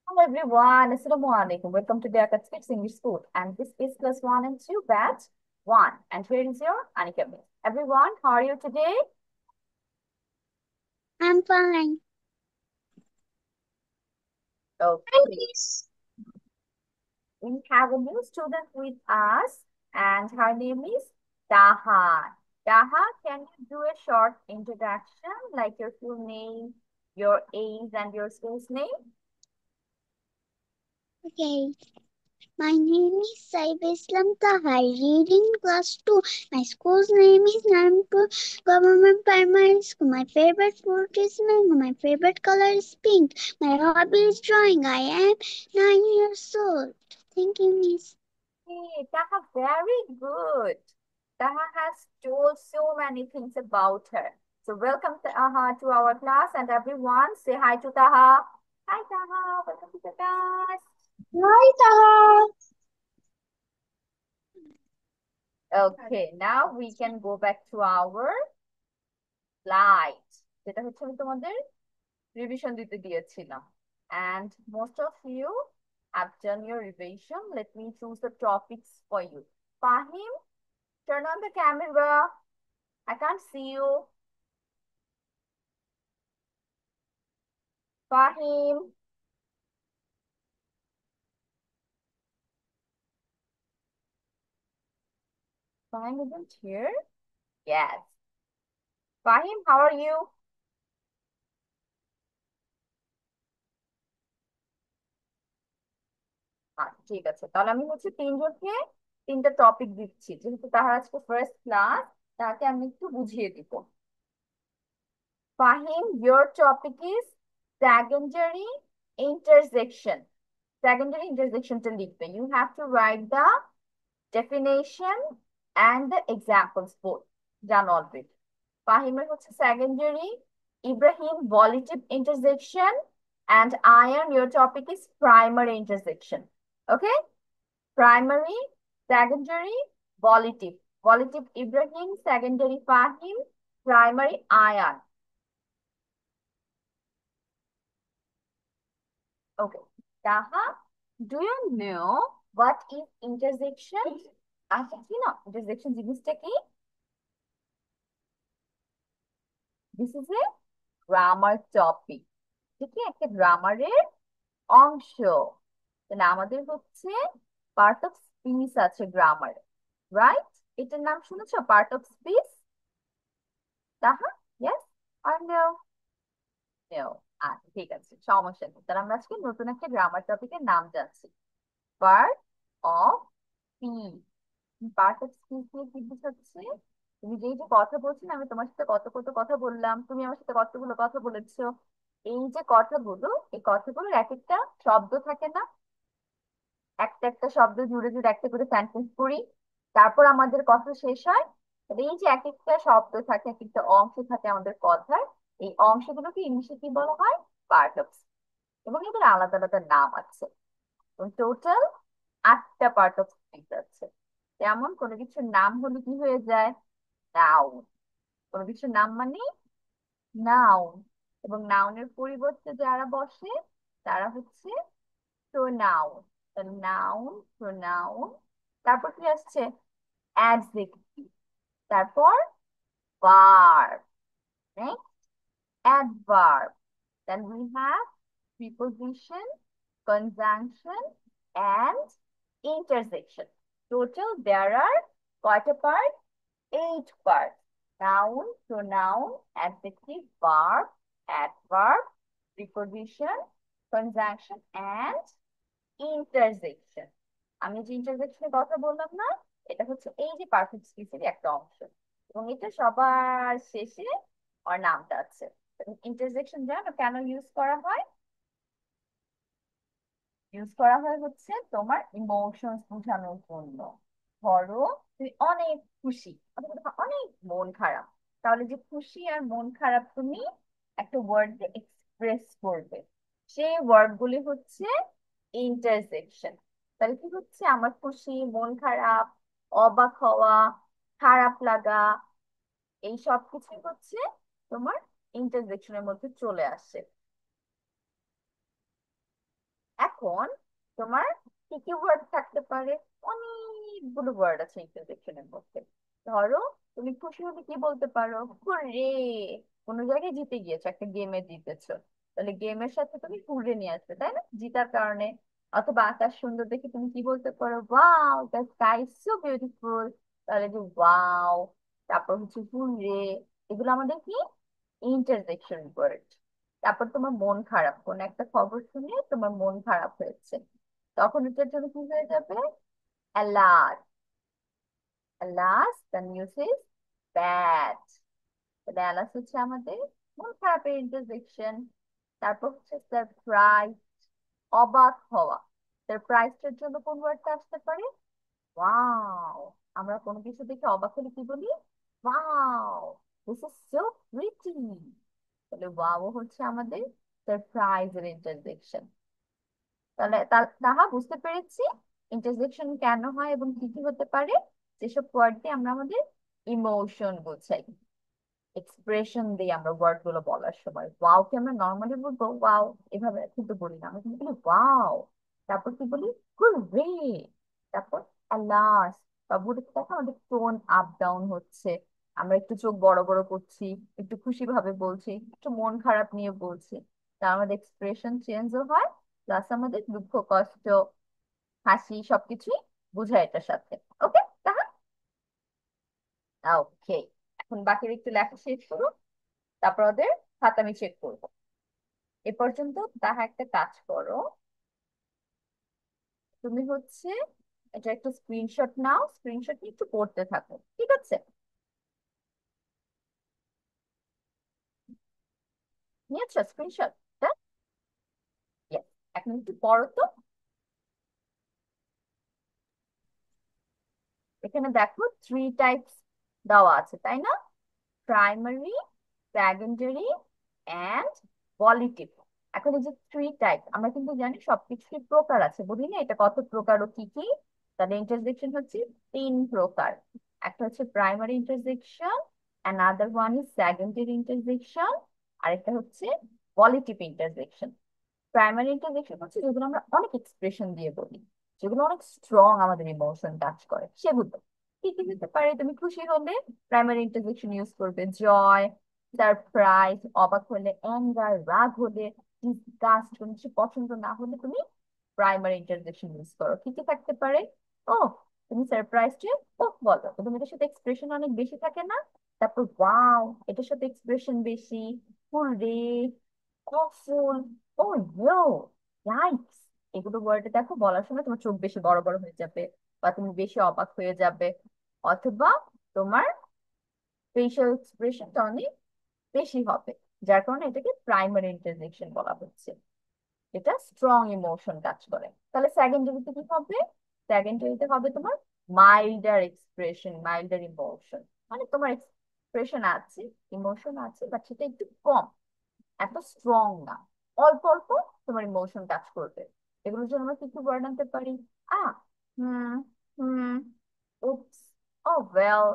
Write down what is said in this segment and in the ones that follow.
Hello everyone, Assalamu alaikum. Welcome to the Akat Kids English School, and this is class 1 and 2 batch 1. And here is your Anika Miss. Everyone, how are you today? I'm fine. Hi, Okay, Miss. we have a new student with us, and her name is Taha. Taha, can you do a short introduction, like your full name, your age, and your school's name? Okay. My name is Saif Islam Tahar. Reading class 2. My school's name is Nampur Government Primary School. My favorite fruit is mango. My favorite color is pink. My hobby is drawing. I am 9 years old. Thank you, Miss. Hey, Taha, very good. Taha has told so many things about her. So welcome Taha to our class, and everyone say hi to Taha. Hi Taha, welcome to the class. Hi, Taha. Okay, now we can go back to our slides. যেটা হচ্ছে আমি তোমাদের revision দিতে দিয়েছিলাম. And most of you have done your revision. Let me choose the topics for you. Fahim, turn on the camera. I can't see you. Fahim. Fahim isn't here? Yes. Fahim, how are you? আচ্ছা ঠিক আছে, তাহলে আমি হচ্ছে তিনজনকে তিনটা topic দিচ্ছি, যেহেতু তাহার আজকে ফার্স্ট ক্লাস, তাকে আমি একটু বুঝিয়ে দিব. Fahim, your topic is secondary intersection. Secondary intersection টা লিখবে. You have to write the definition and the examples both. জানো already. ফাহিমের হচ্ছে secondary, Ibrahim volitive intersection, and Ayan, your topic is primary intersection. Okay? Primary, secondary, volitive. Volitive Ibrahim, secondary Fahim, primary Ayan. Okay. Taha, do you know what is intersection? আচ্ছা কি না intersection জিনিসটা কি? This is a grammar topic. ঠিক আছে, একটা গ্রামারের অংশ. তাহলে আমাদের হচ্ছে পার্ট অফ স্পিচ আছে গ্রামার, রাইট? এটার নাম শুনেছো, পার্ট অফ স্পিচ? তাহা, ইয়েস আর নো? নো। আচ্ছা ঠিক আছে, সমস্যা নেই, তাহলে আমরা আজকে নতুন একটা গ্রামার টপিকের নাম জানছি, part of speech. Part of speech নিয়ে কি বুঝাচ্ছে? তুমি যে এই যে কথা বলছি না, আমি তোমার সাথে কত কত কথা বললাম, তুমি আমার সাথে কতগুলো কথা বলেছো, এই যে কথাগুলো, এই কথাগুলোর এক একটা শব্দ থাকে না, একটা একটা শব্দ জুড়ে জুড়ে একটা করে সেন্টেন্স করি, তারপর আমাদের কথা শেষ হয়। তাহলে এই যে এক একটা শব্দ থাকে, এক একটা অংশ থাকে আমাদের কথার, এই অংশগুলোকে ইংলিশে কি বলা হয়? Part of. এবং এদের আলাদা আলাদা নাম আছে, টোটাল 8টা পার্ট অফ স্পিচ আছে। যেমন কোনো কিছুর নাম হলে কি হয়ে যায়? নাউন। কোনো কিছুর নাম মানে নাউন। এবং নাউনের পরিবর্তে যারা বসে তারা হচ্ছে প্রোনাউন। নাউন, প্রোনাউন, তারপর কি আসছে? অ্যাডজেক্টিভ, তারপর verb, next adverb, then we have preposition, conjunction, and intersection. Total there are কয়টা part? 8 parts. Noun, pronoun, adjective, verb, adverb, preposition, conjunction, and intersection. আমি যে ইন্টারজেকশনের কথা বললাম না, এটা হচ্ছে এই যে পারফেক্ট স্পিচের একটা অংশ, এবং এটা সবার শেষে ওর নামটা আছে। ইন্টারজেকশন জানো কেন ইউজ করা হয়? ইউজ করা হয় হচ্ছে তোমার ইমোশনস বোঝানোর জন্য। ধরো তুমি অনেক খুশি, অথবা তোমার অনেক মন খারাপ, তাহলে যে খুশি আর মন খারাপ তুমি একটা ওয়ার্ড দিয়ে এক্সপ্রেস করবে, সেই ওয়ার্ড গুলি হচ্ছে ইন্টারসেকশন। তাহলে কি হচ্ছে, আমার খুশি, মন খারাপ, অবাক হওয়া, খারাপ লাগা, এই সব কিছুই হচ্ছে তোমার ইন্টারসেকশনের মধ্যে চলে আসে। এখন তোমার কি কি ওয়ার্ড থাকতে পারে? অনেকগুলো ওয়ার্ড আছে ইন্টারজেকশনের মধ্যে। ধরো, তুমি খুশি হলে কি বলতে পারো? হুররে! কোনো জায়গায় জিতে গিয়েছো, একটা গেমে জিতেছো, তাহলে গেমের সাথে তুমি হুররে নিয়ে আসবে, তাই না, জিতার কারণে। অথবা আকাশ সুন্দর দেখে তুমি কি বলতে পারো? Wow, the sky so beautiful. তাহলে যে ওয়াও, তারপর হচ্ছে হুররে। এগুলো আমাদের কি? Interjection word. তারপর তোমার মন খারাপ, কোন একটা খবর শুনে তোমার মন খারাপ হয়েছে, তখন এটার জন্য কি হয়ে যাবে? Alert! Alert, the news is bad. তাহলে অ্যালার্ট হচ্ছে আমাদের মন খারাপের ইন্টারজেকশন। তারপর হচ্ছে সারপ্রাইজ, অবাক হওয়া। সারপ্রাইজটার জন্য কোন ওয়ার্ডটা আসতে পারে? ওয়াও! আমরা কোনো কিছু দেখে অবাক হলে কি বলি? Wow, this is so pretty. তাহলে ওয়াও হচ্ছে আমাদের সারপ্রাইজের ইন্টারজেকশন। তাহলে তাহা বুঝতে পেরেছি ইন্টারজেকশন কেন হয় এবং কি কি হতে পারে। যেসব ওয়ার্ড দিয়ে আমরা আমাদের ইমোশন বোঝাই, এক্সপ্রেশন দিই আমরা ওয়ার্ড গুলো বলার সময়। ওয়াও কে আমরা নর্মালি বলবো ওয়াও, এভাবে কিন্তু বলি না, আমরা কিন্তু বলি ওয়াও। তারপর কি বলি? হুররে! তারপর অ্যালার্স। বা বুড়িতে দেখো আমাদের টোন আপ ডাউন হচ্ছে, আমরা একটু চোখ বড় বড় করছি, একটু খুশি ভাবে বলছি, একটু মন খারাপ নিয়ে বলছি। তার আমাদের এক্সপ্রেশন চেঞ্জও হয়, প্লাস আমাদের দুঃখ কষ্ট হাসি সবকিছুই বোঝায় এটার সাথে। ওকে তাহলে, ওকে, এখন বাকির একটু লেখা শেষ করো, তারপর ওদের খাতা আমি চেক করবো। এ পর্যন্ত তাহা একটা কাজ করো, তুমি হচ্ছে এটা একটা স্ক্রিনশট নাও, স্ক্রিনশট নিয়ে একটু পড়তে থাকো, ঠিক আছে? নিয়েছো স্ক্রিনশট? এখন একটু পড়ো তো। এখানে দেখো থ্রি টাইপস দেওয়া আছে, তাই না? Primary, secondary and volitive. এখন এই যে থ্রি টাইপ, আমরা কিন্তু জানি সবকিছুর প্রকার আছে, বুঝি না এটা কত প্রকার ও কি কি। তাহলে ইন্টারজেকশন হচ্ছে তিন প্রকার। একটা হচ্ছে primary interjection, another one is secondary interjection, আর একটা হচ্ছে পলিটিভ ইন্টারজেকশন। প্রাইমারি ইন্টারজেকশন হচ্ছে যেগুলো আমরা অনেক এক্সপ্রেশন দিয়ে বলি, যেগুলো অনেক স্ট্রং আমাদের ইমোশন টাচ করে, সেগুলো কি কি হতে পারে? তুমি খুশি হলে প্রাইমারি ইন্টারজেকশন ইউজ করবে জয়, সারপ্রাইজ, অবাক হলে অ্যাঙ্গার, রাগ হলে ডিসগাস্ট, কোনো কিছু পছন্দ না হলে তুমি প্রাইমারি ইন্টারজেকশন ইউজ করো। কি কি থাকতে পারে? ও, তুমি সারপ্রাইজড, ও বলো তো, তুমি এটার সাথে এক্সপ্রেশন অনেক বেশি থাকে না? তারপর ওয়াও, এটার সাথে এক্সপ্রেশন বেশি। Hurray, awful, oh no, yikes। এগুলো ওয়ার্ডে দেখো বলার সময় তোমার চোখ বেশি বড় বড় হয়ে যাবে, বা তুমি বেশি অবাক হয়ে যাবে, অথবা তোমার ফেশিয়াল এক্সপ্রেশনটা অনেক বেশি হবে, যার কারণে এটাকে প্রাইমারি ইন্টারজেকশন বলা হচ্ছে। এটা স্ট্রং ইমোশন কাজ করে। তাহলে সেকেন্ডারিতে কি হবে? সেকেন্ডারিতে হবে তোমার মাইল্ডার এক্সপ্রেশন, মাইল্ডার ইমোশন। মানে তোমার এক্সপ্রেশন আছে, ইমোশন আছে, বাট সেটা একটু কম, এত স্ট্রং না, অল্প অল্প তোমার ইমোশন কাজ করবে। এগুলোর জন্য আমরা কিছু ওয়ার্ড আনতে পারি। আ, হুম, হুম, উপস, ও ওয়েল,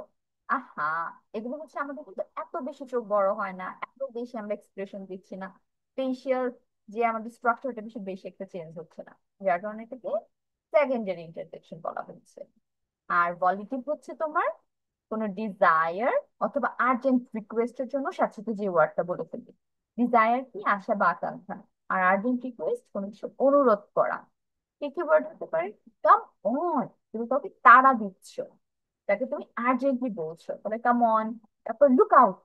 আহা। এগুলো হচ্ছে আমাদের কিন্তু এত বেশি চোখ বড় হয় না, এত বেশি আমরা এক্সপ্রেশন দিচ্ছি না, ফেশিয়াল যে আমাদের স্ট্রাকচারটা বেশি বেশি একটা চেঞ্জ হচ্ছে না, যার কারণে এটাকে সেকেন্ডারি ইন্টারজেকশন বলা হচ্ছে। আর ভলিটিভ হচ্ছে তোমার কোনো ডিজায়ার অথবা আর্জেন্ট রিকোয়েস্টের জন্য সাথে সাথে যে ওয়ার্ডটা বলে ফেলবে। ডিজায়ার কি? আশা বা আকাঙ্ক্ষা। আর আর্জেন্ট রিকোয়েস্ট কোনো কিছু অনুরোধ করা। কি কি ওয়ার্ড হতে পারে? কাম অন, তুমি কাউকে তাড়া দিচ্ছ, তাকে তুমি আর্জেন্টলি বলছো, তাহলে কাম অন। তারপর লুক আউট,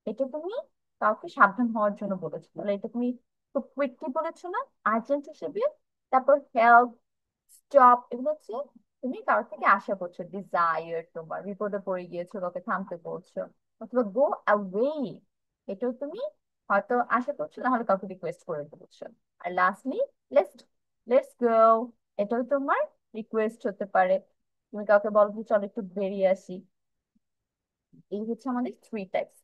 এটা তুমি কাউকে সাবধান হওয়ার জন্য বলেছো, তাহলে এটা তুমি খুব কুইকলি বলেছো না, আর্জেন্ট হিসেবে। তারপর হেল্প, স্টপ, এগুলো হচ্ছে তুমি কারোর থেকে আশা করছো, ডিজায়ার তোমার বিপদে পড়ে গিয়েছো, কাউকে থামতে বলছো। অথবা গো অ্যাওয়ে, এটাও তুমি হয়তো আশা করছো, না হলে কাউকে রিকোয়েস্ট করে বলছো। আর লাস্টলি লেটস লেটস গো, এটাও তোমার রিকোয়েস্ট হতে পারে, তুমি কাউকে বলো যে চলো একটু বেরিয়ে আসি। এই হচ্ছে আমাদের থ্রি টাইপস,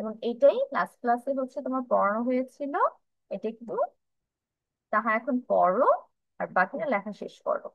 এবং এইটাই লাস্ট ক্লাসে হচ্ছে তোমার পড়ানো হয়েছিল। এটা একটু তাহা এখন পড়ো, আর বাকিটা লেখা শেষ করো।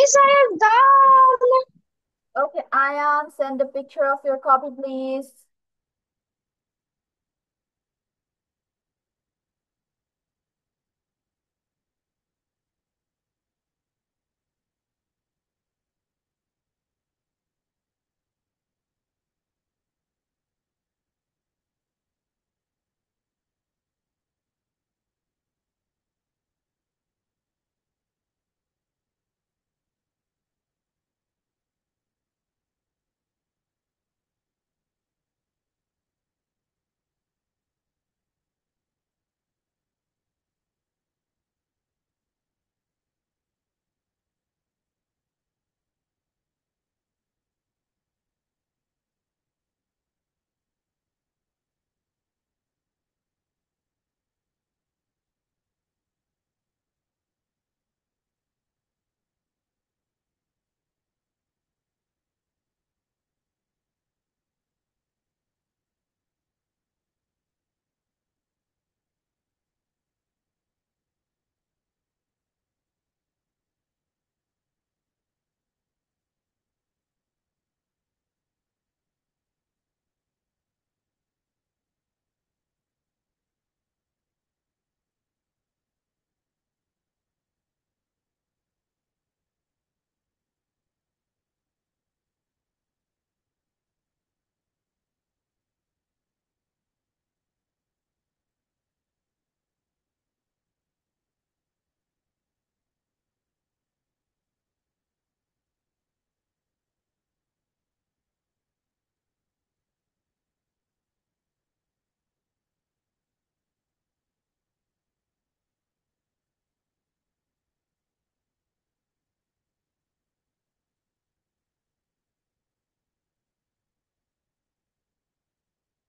Miss, I have done. Okay, Ayan, send a picture of your copy, please.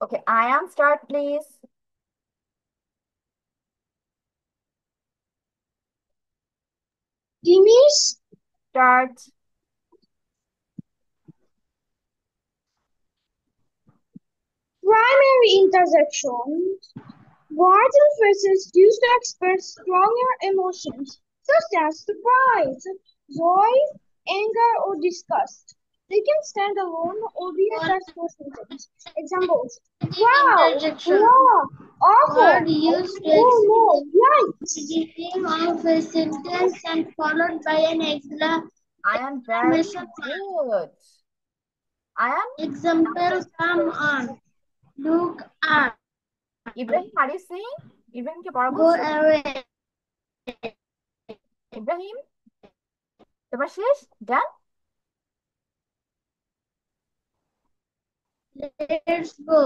Okay, Ayan, start, please. Miss, Start. primary intersections. Words and phrases used to express stronger emotions, such as surprise, joy, anger, or disgust. They can stand alone or be attached to a sentence. Examples: wow, Interjection. wow, Word awful, used to oh no, express yikes. the beginning of a sentence and followed by an Ayan, very exclamation mark. good. Ayan, now Example, just come on, look up, Ibrahim, are you saying? ইব্রাহিমকে পড়া go বলছো? away, Ibrahim, তোমার শেষ? ডান? let's go,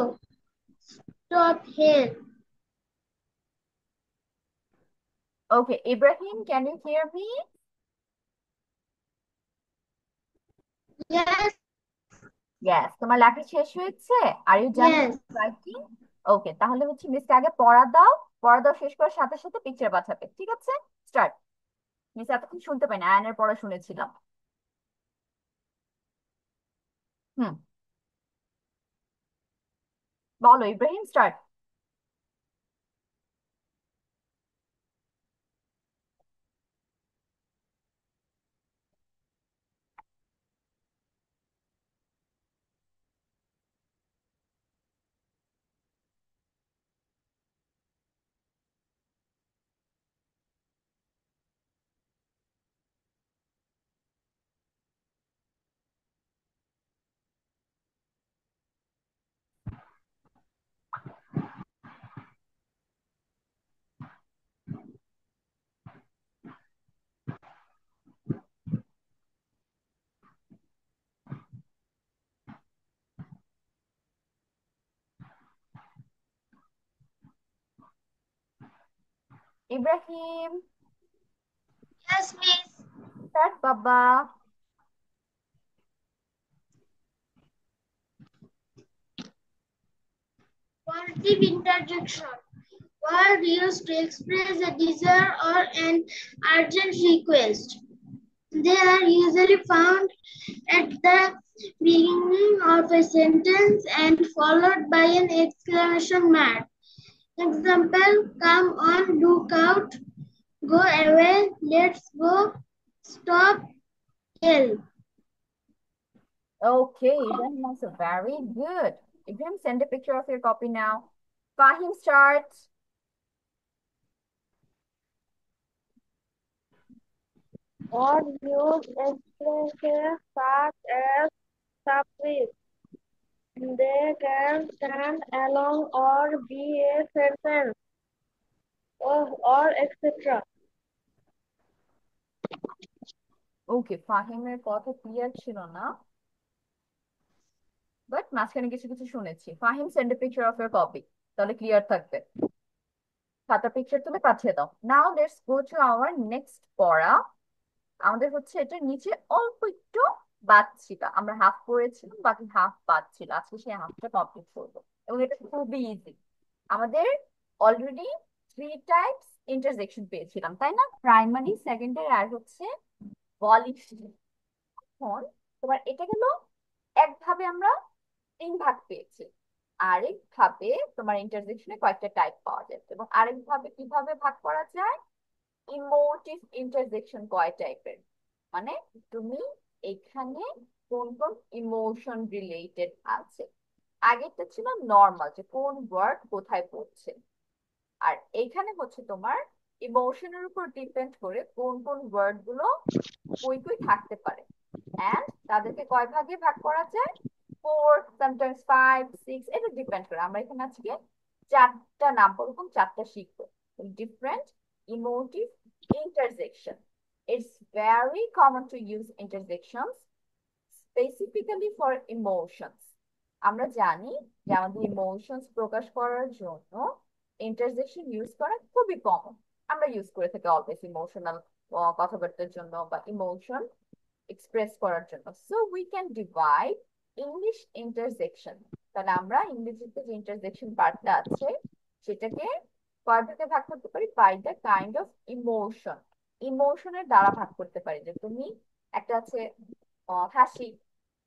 stop here. Okay, Ibrahim, can you hear me? Yes, Yes, তোমার লেখা শেষ হয়েছে? Are you done with yes. writing? Okay, তাহলে হচ্ছে মিসকে আগে পড়া দাও। পড়া দাও শেষ করার সাথে সাথে পিকচার পাঠাবে। ঠিক আছে? স্টার্ট। মিস এতক্ষণ শুনতে পাই না, আয়নের পড়া শুনেছিলাম। হুম, বলো Ibrahim, start. Ibrahim, Yes, miss. Start বাবা। Positive interjection. Word used to express a desire or an urgent request. They are usually found at the beginning of a sentence and followed by an exclamation mark. Example, come on, look out, go away, let's go, stop, L. Okay, Ibrahim also very good. Ibrahim, send a picture of your copy now. Fahim, start. Or use expressions such as suffix. They can stand alone or be a sentence or etc. Okay, ফাহিমের কথা clear ছিল না, but মাঝখানে কিছু কিছু শুনেছি। Fahim, send a picture of your copy, তাহলে clear থাকবে। খাতা পিকচার তুলে পাঠিয়ে দাও। Now let's go to our next পড়া। আমাদের হচ্ছে এটার নিচে অল্প একটু বাদ ছিল, আমরা হাফ পড়েছিলাম, বাকি হাফ বাদ ছিল, আজকে সেই হাফটা কমপ্লিট করবো। এবং এটা খুবই ইজি। আমাদের অলরেডি থ্রি টাইপস ইন্টারজেকশন পেয়েছিলাম, তাই না? প্রাইমারি, সেকেন্ডারি আর হচ্ছে ভলিউশন। এখন তোমার এটা গেল একভাবে আমরা তিন ভাগ পেয়েছি। আরেক ভাবে তোমার ইন্টারজেকশনে কয়েকটা টাইপ পাওয়া যায়, এবং আরেক ভাবে কিভাবে ভাগ করা যায়, ইমোটিভ ইন্টারজেকশন কয় টাইপের, মানে তুমি এখানে কোন কোন ইমোশন রিলেটেড আছে। আগেরটা ছিল নর্মাল, যে কোন ওয়ার্ড কোথায় পড়ছে, আর এইখানে হচ্ছে তোমার ইমোশনের উপর ডিপেন্ড করে কোন কোন ওয়ার্ড গুলো কই কই থাকতে পারে। এন্ড তাদেরকে কয় ভাগে ভাগ করা যায়, ফোর, সামটাইমস ফাইভ, সিক্স, এটা ডিপেন্ড করে। আমরা এখানে আজকে চারটা নাম ওরকম চারটা শিখবো। Different emotive interjection. It's very common to use interjections specifically for emotions. আমরা জানি যে আমাদের ইমোশনস প্রকাশ করার জন্য ইন্টারজেকশন ইউজ করা খুবই কমন। আমরা ইউজ করে থাকি অলওয়েজ ইমোশনাল কথাবার্তার জন্য বা ইমোশন এক্সপ্রেস করার জন্য। So we can divide English interjection. তাহলে আমরা ইংরেজিতে যে ইন্টারজেকশন পার্টটা আছে সেটাকে কয় ভাগে ভাগ করতে পারি, by the kind of emotion. ইমোশনের দ্বারা ভাগ করতে পারি, যে তুমি একটা আছে হাসি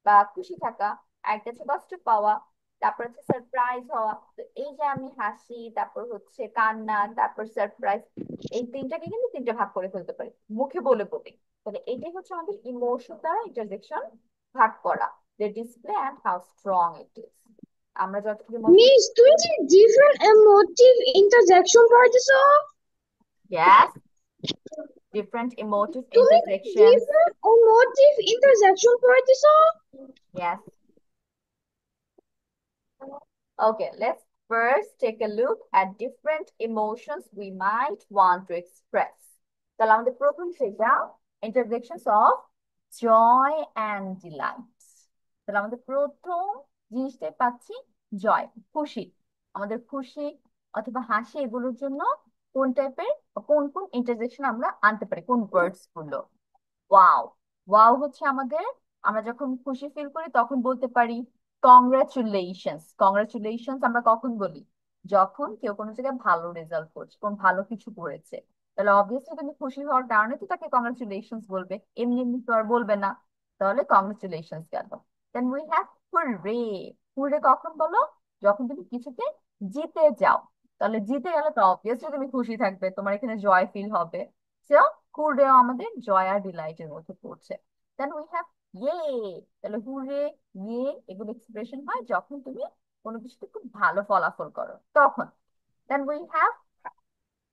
বা খুশি থাকা, আরেকটা হচ্ছে কষ্ট পাওয়া, তারপর হচ্ছে সারপ্রাইজ হওয়া। তো এই যে আমি হাসি, তারপর হচ্ছে কান্না, তারপর সারপ্রাইজ, এই তিনটাকে কিন্তু তিনটা ভাগ করে ফেলতে পারি মুখে বলে বলে। তাহলে এটাই হচ্ছে আমাদের ইমোশন দ্বারা ইন্টারজেকশন ভাগ করা, the display and how strong it is. আমরা যতটুকু emotion, Miss, 20 different emotive interjection parties of yes, different emotive 20 intersections, different emotive interjection parties of yes. Okay, let's first take a look at different emotions we might want to express. তাহলে আমাদের প্রথম সেটা intersections of joy and delight. তাহলে আমাদের প্রথম জিনিসটাই পাচ্ছি জয়, খুশি। আমাদের খুশি অথবা হাসি এগুলোর জন্য কোন টাইপের, কোন কোন ইন্টারজেকশন আমরা আনতে পারি, কোন ওয়ার্ডস গুলো। ওয়াও, ওয়াও হচ্ছে আমাদের, আমরা যখন খুশি ফিল করি তখন বলতে পারি কংগ্রাচুলেশনস। কংগ্রাচুলেশনস আমরা কখন বলি, যখন কেউ কোনো জায়গায় ভালো রেজাল্ট করছে, কোন ভালো কিছু করেছে। তাহলে অবভিয়াসলি তুমি খুশি হওয়ার কারণে তো তাকে কংগ্রাচুলেশনস বলবে, এমনি এমনি তো আর বলবে না। তাহলে কংগ্রাচুলেশনস গেল। Then we have hurray. Hurray কখন বলো, যখন তুমি কিছুতে জিতে যাও। তাহলে জিতে গেলে তো অবভিয়াসলি তুমি খুশি থাকবে, তোমার এখানে জয় ফিল হবে। সো হুররেও আমাদের জয় আর ডিলাইটের মধ্যে পড়ছে। দেন উই হ্যাভ ইয়ে। তাহলে হুররে, ইয়ে এগুলো এক্সপ্রেশন হয় যখন তুমি কোনো কিছুতে খুব ভালো ফলাফল করো তখন। Then we have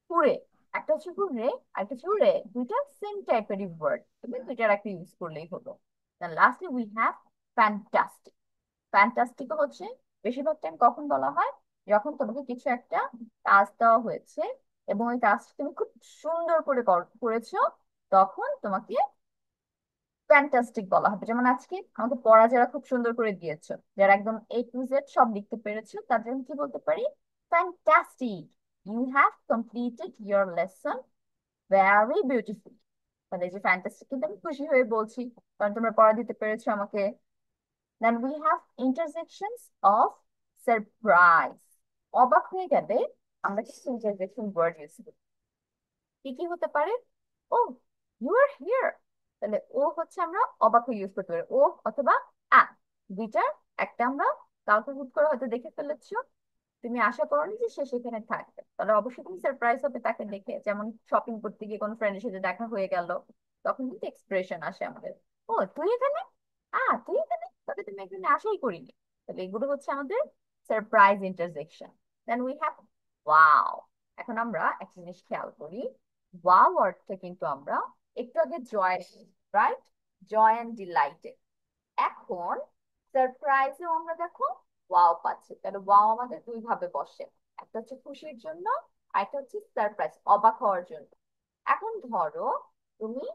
hooray. একটা হচ্ছে হুররে আর একটা হচ্ছে হুরে, দুইটা সেম টাইপেরই ওয়ার্ড, তুমি দুইটার একটা ইউজ করলেই হলো। Then lastly we have fantastic. Fantastic হচ্ছে বেশিরভাগ টাইম কখন বলা হয়, যখন তোমাকে কিছু একটা কাজ দেওয়া হয়েছে এবং ওই কাজটা তুমি খুব সুন্দর করে করেছো, তখন তোমাকে ফ্যান্টাস্টিক বলা হবে। যেমন আজকে আমাকে পড়া যারা খুব সুন্দর করে দিয়েছো, যারা একদম এ টু জেড সব লিখতে পেরেছো, তাদের আমি কি বলতে পারি, fantastic, you have completed your lesson very beautiful. তাহলে এই যে ফ্যান্টাস্টিক কিন্তু আমি খুশি হয়ে বলছি, কারণ তোমরা পড়া দিতে পেরেছো আমাকে। Then we have interjections of surprise. অবাক হয়ে গেলে আমরা কিছু ইন্টারজেকশন ওয়ার্ড ইউজ করি। কি কি হতে পারে, ও ইউ আর হিয়ার। তাহলে ও হচ্ছে আমরা অবাক হয়ে ইউজ করতে পারি, ও অথবা আ, দুইটার একটা আমরা কাউকে হুট করে হয়তো দেখে ফেলেছো, তুমি আশা করোনি যে সে সেখানে থাকবে, তাহলে অবশ্যই তুমি সারপ্রাইজ হবে তাকে দেখে। যেমন শপিং করতে গিয়ে কোনো ফ্রেন্ডের সাথে দেখা হয়ে গেল, তখন কিন্তু এক্সপ্রেশন আসে আমাদের। ও তুই এখানে, তুই এখানে, তবে তুমি এখানে আশাই করিনি। তাহলে এগুলো হচ্ছে আমাদের surprise interjection. Then we have wow. এখন আমরা একটা জিনিস খেয়াল করি, ওয়াও ওয়ার্ডটা কিন্তু আমরা একটু আগে জয়, রাইট, জয় অ্যান্ড ডিলাইটেড। এখন সারপ্রাইজেও আমরা দেখো ওয়াও পাচ্ছি। তাহলে ওয়াও আমাদের দুই ভাবে বসে, একটা হচ্ছে খুশির জন্য, আর একটা হচ্ছে সারপ্রাইজ, অবাক হওয়ার জন্য। এখন ধরো তুমি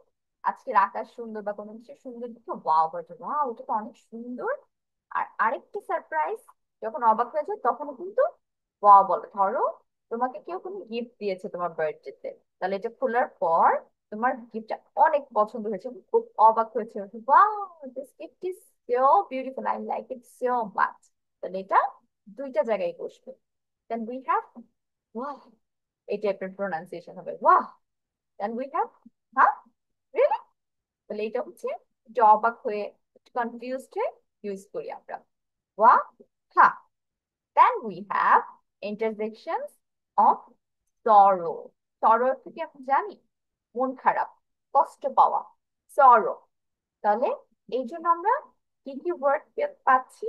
আজকের আকাশ সুন্দর বা কোনো কিছু সুন্দর দেখো ওয়াও বলছো, ওয়াও এটা তো অনেক সুন্দর। আর আরেকটা সারপ্রাইজ, যখন অবাক হয়ে যায় তখনও কিন্তু ওয়াও বলো। ধরো তোমাকে কেউ কোনো গিফট দিয়েছে তোমার বার্থডেতে, তাহলে এটা খোলার পর তোমার গিফটটা অনেক পছন্দ হয়েছে, খুব অবাক হয়েছে, wow this gift is so beautiful, I like it so much. তাহলে এটা দুইটা জায়গায় বসবে। দেন উই হ্যাভ ওয়াহ, এই টাইপের প্রোনাউন্সিয়েশন হবে ওয়াহ। দেন উই হ্যাভ হ্যাঁ, রিয়েলি। তাহলে এটা হচ্ছে একটু অবাক হয়ে, কনফিউজড হয়ে ইউজ করি আমরা, ওয়াহ হ্যাঁ। Then we have intersections of sorrow. Sorrow থেকে আমরা জানি মন খারাপ, কষ্ট পাওয়া, sorrow। তাহলে এই জন্য আমরা কি কি ওয়ার্ড পাচ্ছি?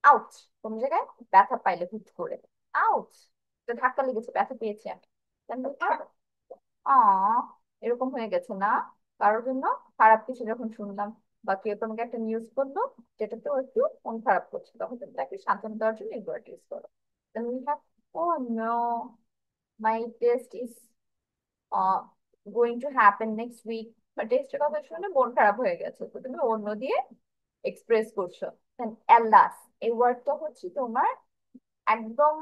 আউচ, কোন জায়গায় ব্যথা পাইলে হুট করে আউচ, তো ধাক্কা লেগেছে, ব্যথা পেয়েছি আমি। Then we have আ, এরকম হয়ে গেছে না কারোর জন্য, খারাপ কিছু যখন শুনলাম বা কেউ তোমাকে একটা নিউজ বললো যেটাতেও একটু মন খারাপ করছে, তখন তুমি তাকে সান্ত্বনা দেওয়ার জন্য এই ওয়ার্ড ইউজ করো। Then we have, oh no, my test is uh, going to happen next week, বা টেস্টের কথা শুনে মন খারাপ হয়ে গেছে, তো তুমি অন্য দিয়ে এক্সপ্রেস করছো। Then alas, এই ওয়ার্ডটা হচ্ছে তোমার একদম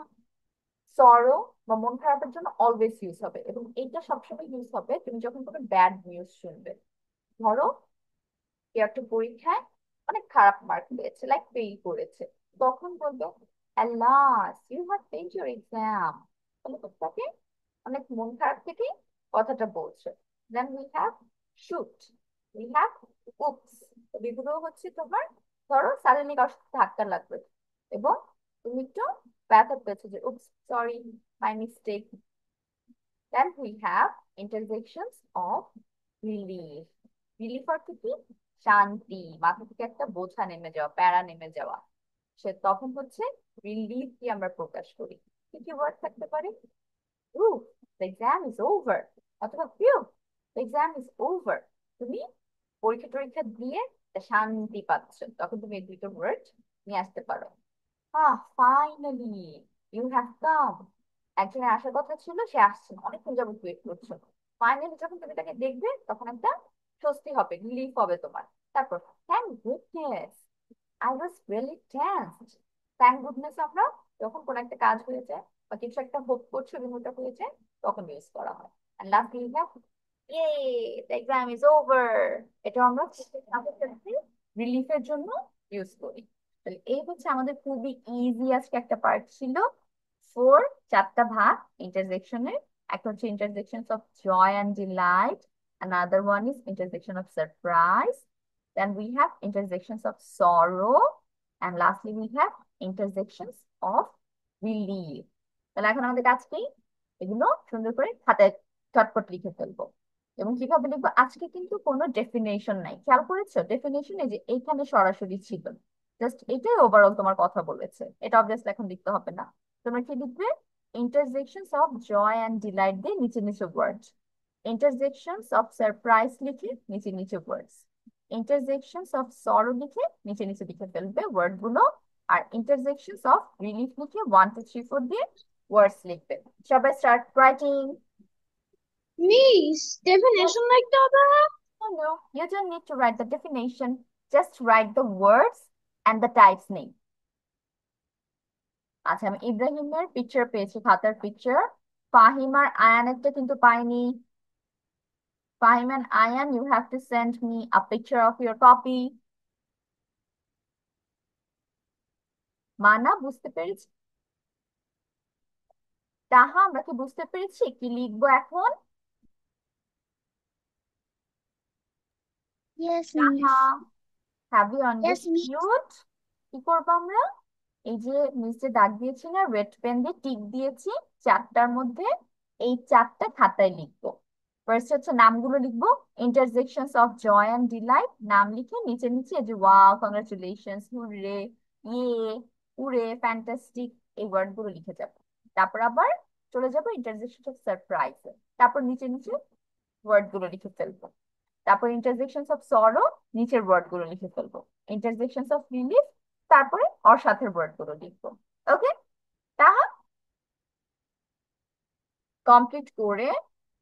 সরো বা মন খারাপের জন্য অলওয়েজ ইউজ হবে, এবং এইটা সবসময় ইউজ হবে তুমি যখন কোনো ব্যাড নিউজ শুনবে। ধরো কেউ একটা পরীক্ষায় অনেক খারাপ মার্ক পেয়েছে, লাইক ফেল করেছে, তখন বলবে alas you have failed your exam, তাহলে তো তাকে অনেক মন খারাপ থেকে কথাটা বলছে। Then we have shoot, we have oops. এগুলো হচ্ছে তোমার, ধরো সাডেনলি কারোর সাথে ধাক্কা লাগবে এবং তুমি একটু ব্যথা পেয়েছো, যে oops sorry, my mistake. Then we have intersections of relief. Relief অর্থ কি? শান্তি, মাথা থেকে একটা বোঝা নেমে যাওয়া, প্যারা নেমে যাওয়া, সে তখন হচ্ছে রিলিফ কি আমরা প্রকাশ করি। কি কি ওয়ার্ড থাকতে পারে? Ooh, the exam is over, অথবা phew, the exam is over। তুমি পরীক্ষা টরীক্ষা দিয়ে একটা শান্তি পাচ্ছ, তখন তুমি এই দুটো ওয়ার্ড নিয়ে আসতে পারো। Finally you have come. একজনের আসার কথা ছিল, সে আসছে না, অনেকক্ষণ যাবত ওয়েট করছো। ফাইনালি যখন তুমি তাকে দেখবে তখন একটা স্বস্তি হবে, রিলিফ হবে তোমার। তারপর thank goodness, I was really tensed. Thank goodness আমরা যখন কোনো একটা কাজ হয়ে যায় বা কিছু একটা হোপ করছো এবং ওটা হয়ে যায়, তখন ইউজ করা হয়। এন্ড লাস্টলি উই হ্যাভ ইয়ে, দ্য এক্সাম ইজ ওভার। এটা আমরা রিলিফের জন্য ইউজ করি। তাহলে এই হচ্ছে আমাদের খুবই ইজি আজকে একটা পার্ট ছিল। ফোর, চারটা ভাগ ইন্টারজেকশনের। একটা হচ্ছে interjections of joy and delight, another one is intersection of surprise, then we have intersections of sorrow, and lastly we have intersections of relief। তাহলে এখন আমাদের কাজ কি? এগুলো সুন্দর করে খাতায় চটপট লিখে ফেলবো। এবং কিভাবে লিখবো? আজকে কিন্তু কোনো ডেফিনেশন নাই, খেয়াল করেছো? ডেফিনেশন এই যে এইখানে সরাসরি ছিল, জাস্ট এটাই ওভারঅল তোমার কথা বলেছে, এটা অবভিয়াসলি এখন লিখতে হবে না। তোমরা কি লিখবে? ইন্টারজেকশনস অফ জয় অ্যান্ড ডিলাইট দিয়ে নিচে নিচে ওয়ার্ড, ইন্টারজেকশনস অফ সারপ্রাইজ লিখে নিচে নিচে ওয়ার্ডস, ইন্টারজেকশনস অফ সরো লিখে নিচে নিচে লিখে ফেলবে ওয়ার্ড গুলো, আর ইন্টারজেকশনস অফ রিলিফ লিখে 1 2 3 4 দিয়ে ওয়ার্ডস লিখবে। সবাই স্টার্ট রাইটিং। মিস ডেফিনেশন লিখতে হবে? No, no, you don't need to write the definition. Just write the words and the types name. আচ্ছা, আমি ইব্রাহিমের পিকচার পেয়েছি, খাতার পিকচার। ফাহিম আর আয়ানেরটা কিন্তু পাইনি। Fahim and Ayan, you have to send me a picture of your copy. মানা, বুঝতে পেরেছি? তাহা, আমরা কি বুঝতে পেরেছি কি লিখবো এখন? Yes, Taha, miss. Have you Yes, miss. Understood? কি করবো আমরা? এই যে নিচে দাগ দিয়েছি না, রেড পেন দিয়ে টিক দিয়েছি চারটার মধ্যে, এই চারটা খাতায় লিখবো। ফার্স্ট হচ্ছে নামগুলো লিখবো, ইন্টারজেকশনস অফ জয় অ্যান্ড ডিলাইট, নাম লিখে নিচে নিচে এই যে ওয়াও, কংগ্রাচুলেশনস, হুররে, ইয়ে, উরে, ফ্যান্টাস্টিক, এই ওয়ার্ড গুলো লিখে যাবো। তারপর আবার চলে যাবো ইন্টারজেকশন অফ সারপ্রাইজ, তারপর নিচে নিচে ওয়ার্ড গুলো লিখে ফেলবো। তারপর ইন্টারজেকশনস অফ সরো, নিচের ওয়ার্ড গুলো লিখে ফেলবো। ইন্টারজেকশনস অফ রিলিফ, তারপরে ওর সাথের ওয়ার্ড গুলো লিখবো। ওকে, তাহলে কমপ্লিট করে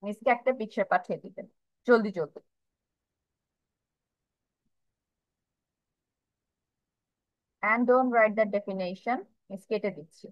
মিসকে একটা পিকচার পাঠিয়ে দিবেন জলদি জলদি। And don't write the definition, miss কেটে দিচ্ছি।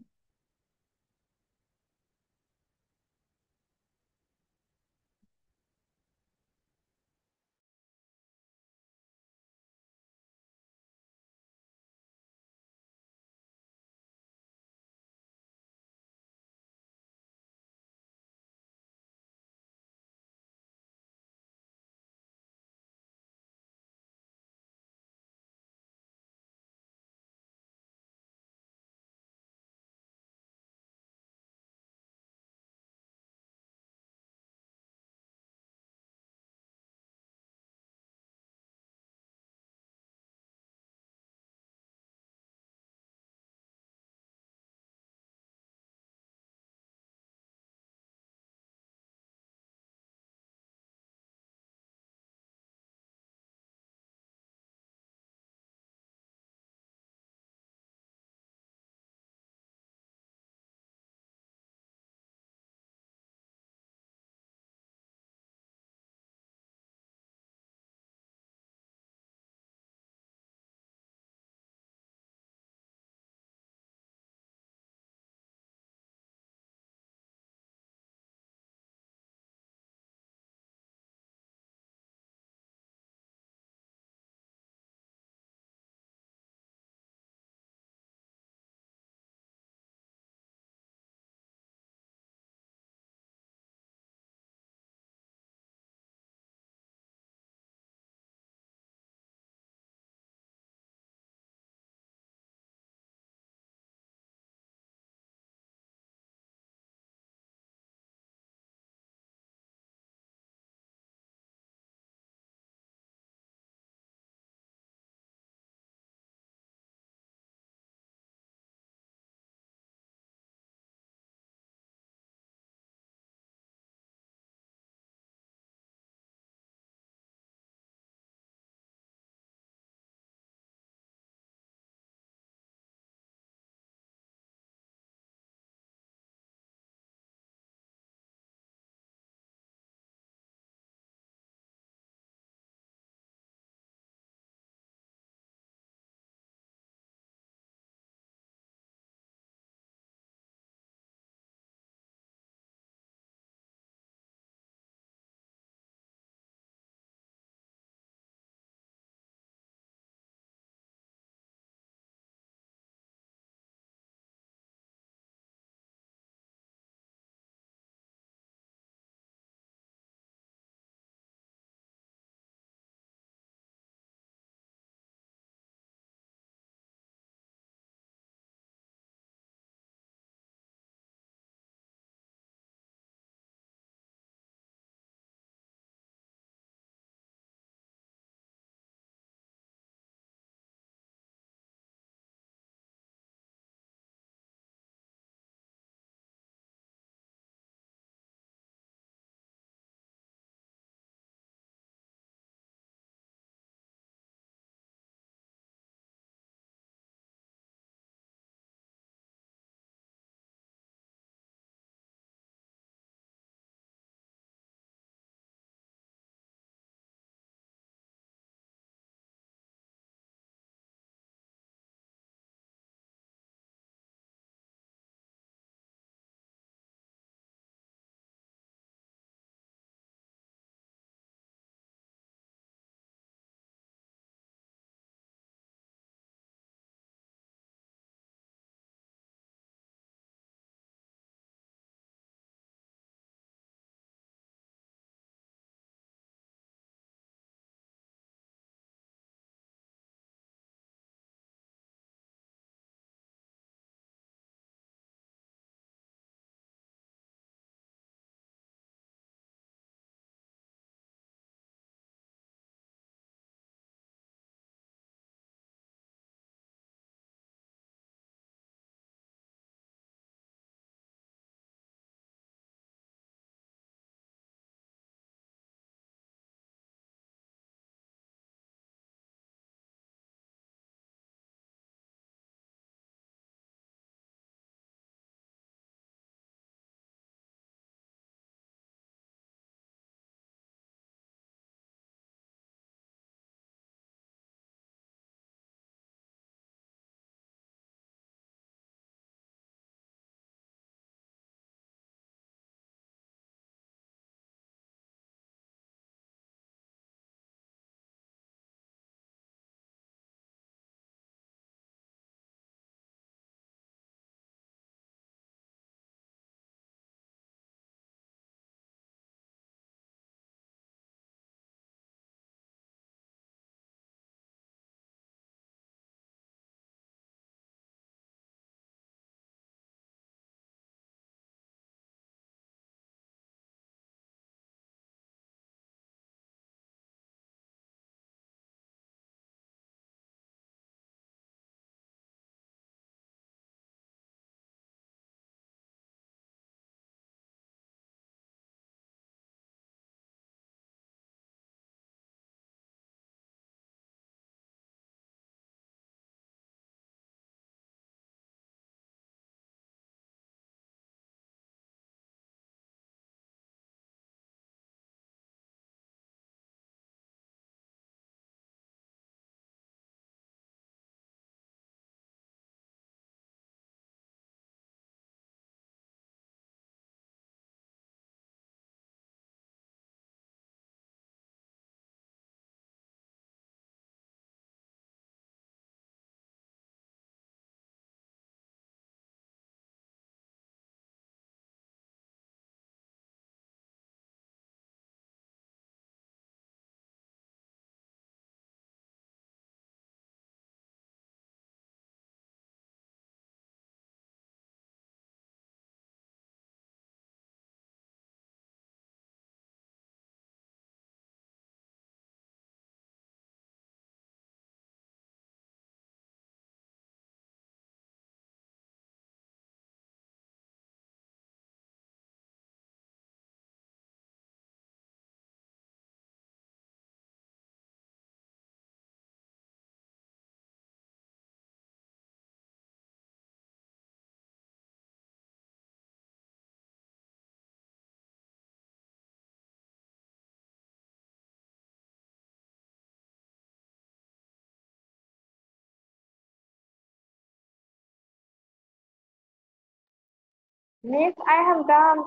Miss, I have done.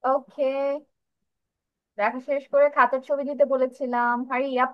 ওকে, দেখা শেষ করে খাতার ছবি দিতে বলেছিলাম, hurry up.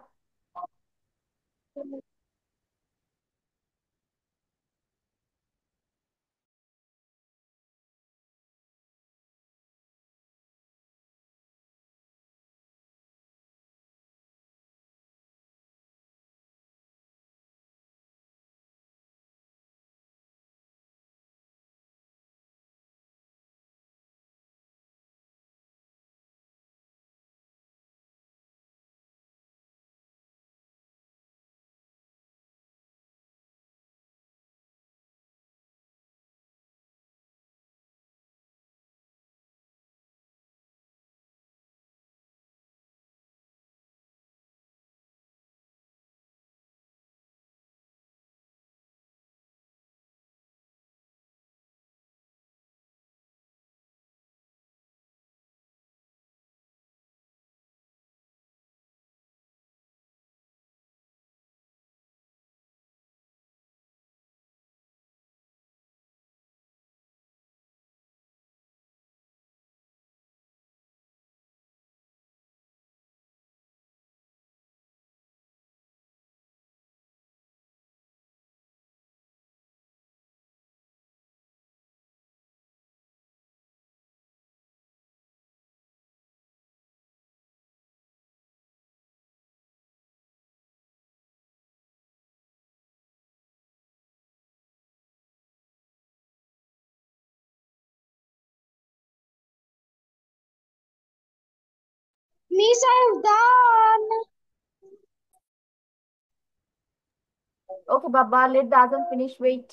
Miss, I have done. ওকে বাবা, লেট দ্য আজান ফিনিশ, ওয়েট।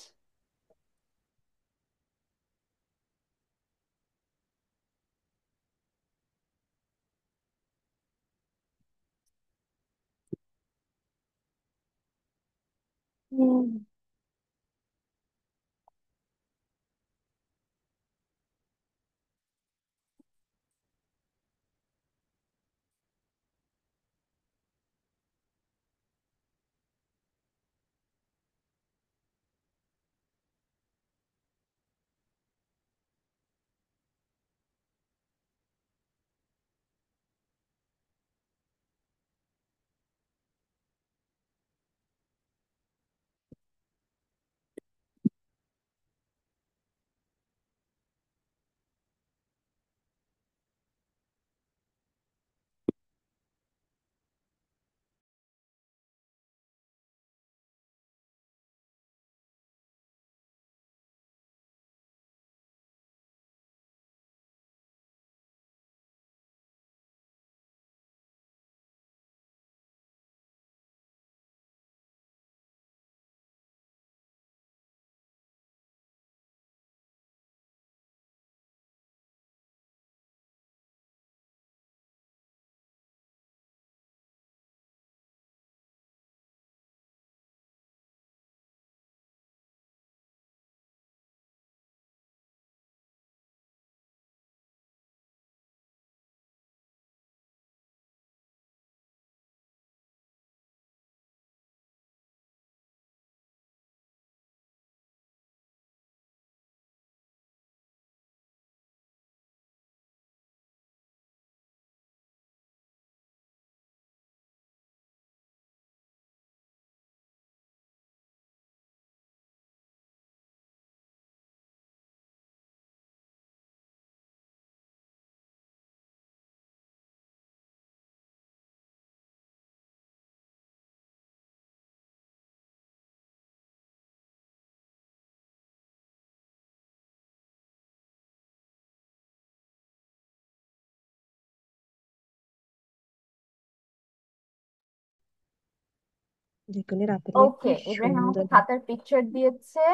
যেখানে রাতের ওকে, মেঘটা ইব্রাহিম আমাকে সুন্দর। খাতার পিকচার দিয়েছে।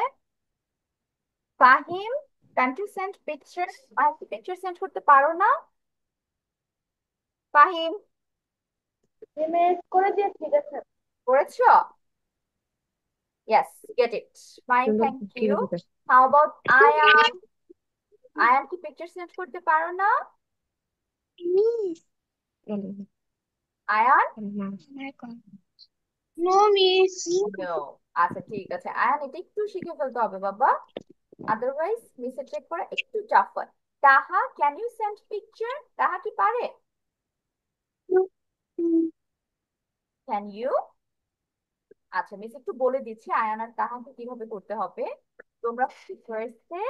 Fahim, can you send picture? Picture send করতে পারো না ফাহিম? Miss, করে দিয়েছি, দেখেন। করেছো? ইয়েস, গেট ইট, ফাইন, সুন্দর থ্যাংক ইউ। কিভাবে দেখ হাউ অ্যাবাউট আয়ান? আয়ান কি পিকচার সেন্ড করতে পারো না? Miss, বলে আয়ান? না। আমার কথা No, miss. নো। আচ্ছা ঠিক আছে আয়ান, এটা একটু শিখে ফেলতে হবে বাবা, আদারওয়াইজ মিসে চেক করা একটু টাফ হয়। তাহা, ক্যান ইউ সেন্ড পিকচার? তাহা কি পারে? Can you? আচ্ছা মিস একটু বলে দিচ্ছি আয়ান আর তাহাকে কিভাবে করতে হবে। তোমরা ফার্স্টে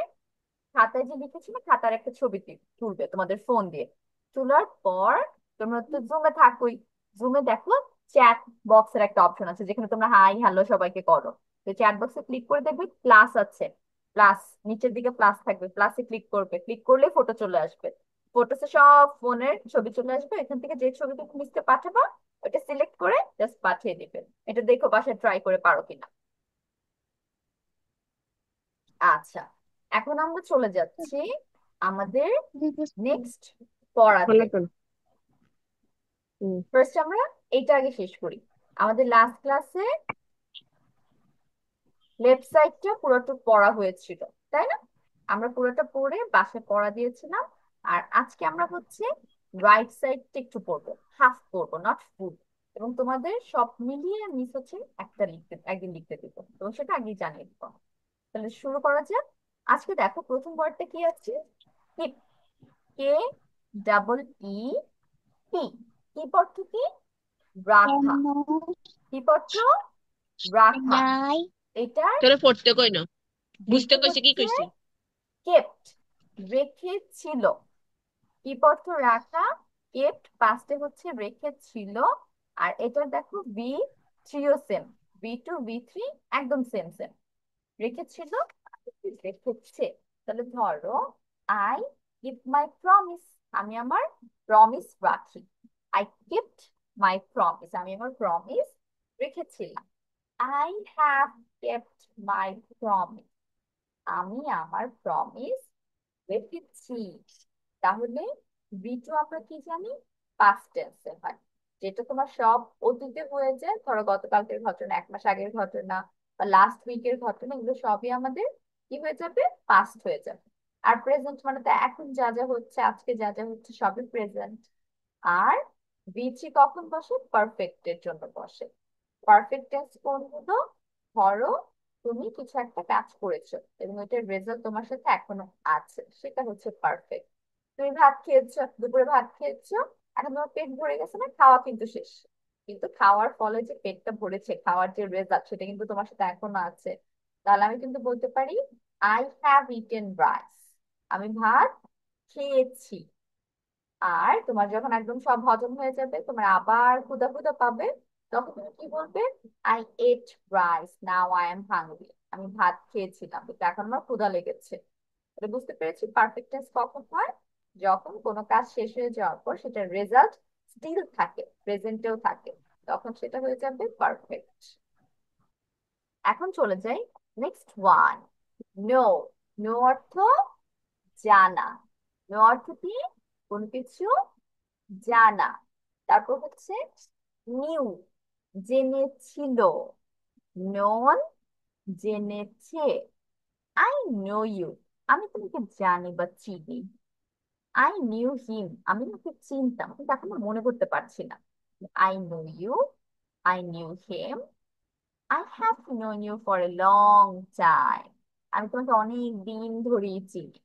খাতায় যে লিখেছি না, খাতার একটা ছবি তুলবে তোমাদের ফোন দিয়ে। তোলার পর তোমরা তো জুমে থাকোই, জুমে দেখো চ্যাট বক্সের একটা অপশন আছে যেখানে তোমরা হাই হ্যালো সবাইকে করো। তো চ্যাট বক্সে ক্লিক করে দেখবে প্লাস আছে, প্লাস নিচের দিকে প্লাস থাকবে, প্লাসে ক্লিক করবে, ক্লিক করলে ফটো চলে আসবে। ফটোসে সব ফোনের ছবি চলে আসবে, এখান থেকে যে ছবি তুমি মিসকে পাঠাবা ওটা সিলেক্ট করে জাস্ট পাঠিয়ে দিবে। এটা দেখো বাসায় ট্রাই করে পারো কিনা। আচ্ছা, এখন আমরা চলে যাচ্ছি আমাদের নেক্সট পড়াতে। হলো তো। ফার্স্ট আমরা এইটা আগে শেষ করি। আমাদের লাস্ট ক্লাসে লেফট সাইডটা পুরোটা পড়া হয়েছিল, তাই না? আমরা পুরোটা পড়ে বাসায় পড়া দিয়েছিলাম। আর আজকে আমরা হচ্ছে রাইট সাইডটা একটু পড়বো, হাফ পড়বো, নট ফুল। এবং তোমাদের সব মিলিয়ে মিস হচ্ছে একটা লিখতে, একদিন লিখতে দিব, এবং সেটা আগেই জানিয়ে দিব। তাহলে শুরু করা যাক। আজকে দেখো প্রথম ওয়ার্ডটা কি আছে, কিপ। কে ডাবল ই পি। কি অর্থ কি? রাখা। কি অর্থ? রাখা। এটার তোরা পড়তে কই না, বুঝতে বিপি কইছে কি হচ্ছে কইছি? কেপ্ট, রেখেছিল। কি অর্থ? রাখা। কেপ্ট পাস্টে হচ্ছে রেখেছিল। আর এটা দেখো বি থ্রিও same, B two B three একদম সেম সেম। রেখেছিল, রেখেছে। তাহলে ধরো আই কিপ মাই প্রমিস, আমি আমার প্রমিস রাখি। আই কিপড মাই প্রমিস, আমি আমার প্রমিস রেখেছিলাম। I have kept my promise, আমি আমার প্রমিস রেখেছি। তাহলে বি টু আমরা কি জানি? পাস্ট টেন্সে হয়। যেটা তোমার সব অতীতে হয়ে যায়, ধরো গতকালকের ঘটনা, এক মাস আগের ঘটনা, বা লাস্ট উইকের ঘটনা, এগুলো সবই আমাদের কি হয়ে যাবে? পাস্ট হয়ে যাবে। আর প্রেজেন্ট মানে তো এখন যা যা হচ্ছে, আজকে যা যা হচ্ছে সবই প্রেজেন্ট। আর বি3 কখন বসে? পারফেক্টের জন্য বসে। পারফেক্ট টেন্স কোনগুলো? ধরো তুমি কিছু একটা কাজ করেছো এবং এটার রেজাল্ট তোমার সাথে এখনো আছে, সেটা হচ্ছে পারফেক্ট। তুমি ভাত খেয়েছো, দুপুরে ভাত খেয়েছো, এখন তোমার পেট ভরে গেছে না, খাওয়া কিন্তু শেষ, কিন্তু খাওয়ার ফলে যে পেটটা ভরেছে, খাওয়ার যে রেজাল্ট সেটা কিন্তু তোমার সাথে এখনো আছে। তাহলে আমি কিন্তু বলতে পারি আই হ্যাভ ইটেন রাইস, আমি ভাত খেয়েছি। আর তোমার যখন একদম সব হজম হয়ে যাবে, তোমার আবার ক্ষুধা ক্ষুধা পাবে, তখন তুমি কি বলবে? I ate rice, now I am hungry, আমি ভাত খেয়েছিলাম কিন্তু এখন আমার ক্ষুধা লেগেছে। এটা বুঝতে পেরেছি পারফেক্ট টেন্স কখন হয়? যখন কোনো কাজ শেষ হয়ে যাওয়ার পর সেটার রেজাল্ট স্টিল থাকে, প্রেজেন্টেও থাকে, তখন সেটা হয়ে যাবে পারফেক্ট। এখন চলে যাই নেক্সট ওয়ান, নো। নো অর্থ জানা। নো অর্থ কি? কোনো কিছু জানা। তারপর হচ্ছে নিউ, জেনেছিল। নন, জেনেছে। আই নো ইউ, আমি তোমাকে জানি বা চিনি। আই নিউ হিম, আমি ওকে চিনতাম কিন্তু এখন আর মনে করতে পারছি না। I know you, I knew him, I have known you for a long time, আমি তোমাকে অনেক দিন ধরেই চিনি।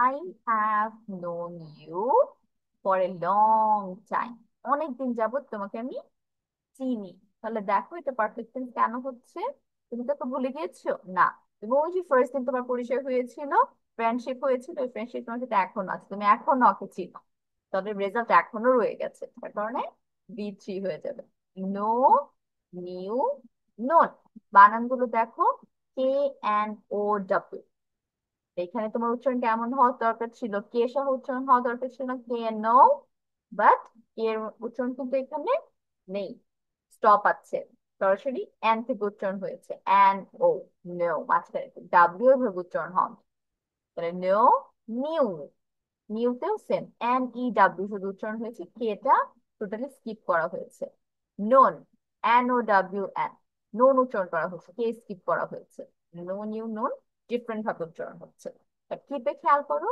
I have known you for a long time, অনেক দিন যাবত তোমাকে আমি চিনি। তাহলে দেখো এটা পারফেক্ট টেন্স কেন হচ্ছে? তুমি তো ভুলে গিয়েছো না? তুমি ওই যে ফার্স্ট দিন তোমার পরিচয় হয়েছিল, ফ্রেন্ডশিপ হয়েছিল, ওই ফ্রেন্ডশিপ তোমার সাথে এখনো আছে, তুমি এখনো ওকে চিনো, তবে রেজাল্ট এখনো রয়ে গেছে, তার কারণে বি3 হয়ে যাবে। No, new, known. বানানগুলো দেখো, KNOW। এখানে তোমার উচ্চারণ কেমন হওয়া দরকার ছিল? কে সহ উচ্চারণ হওয়া দরকার ছিল, KNO, বাট এর উচ্চারণ কিন্তু এখানে নেই, স্টপ আছে, সরাসরি এন থেকে উচ্চারণ হয়েছে, NO। নো, মাঝখানে ডাব্লিউ ভাবে উচ্চারণ হন। তাহলে নো, নিউ। নিউতেও সেম, NEW শুধু উচ্চারণ হয়েছে, কেটা টোটালি স্কিপ করা হয়েছে। নোন, NOWN, নোন উচ্চারণ করা হয়েছে, কে স্কিপ করা হয়েছে। নো, নিউ, নোন ডিফারেন্ট ভাবে উচ্চারণ হচ্ছে। কিপে খেয়াল করো,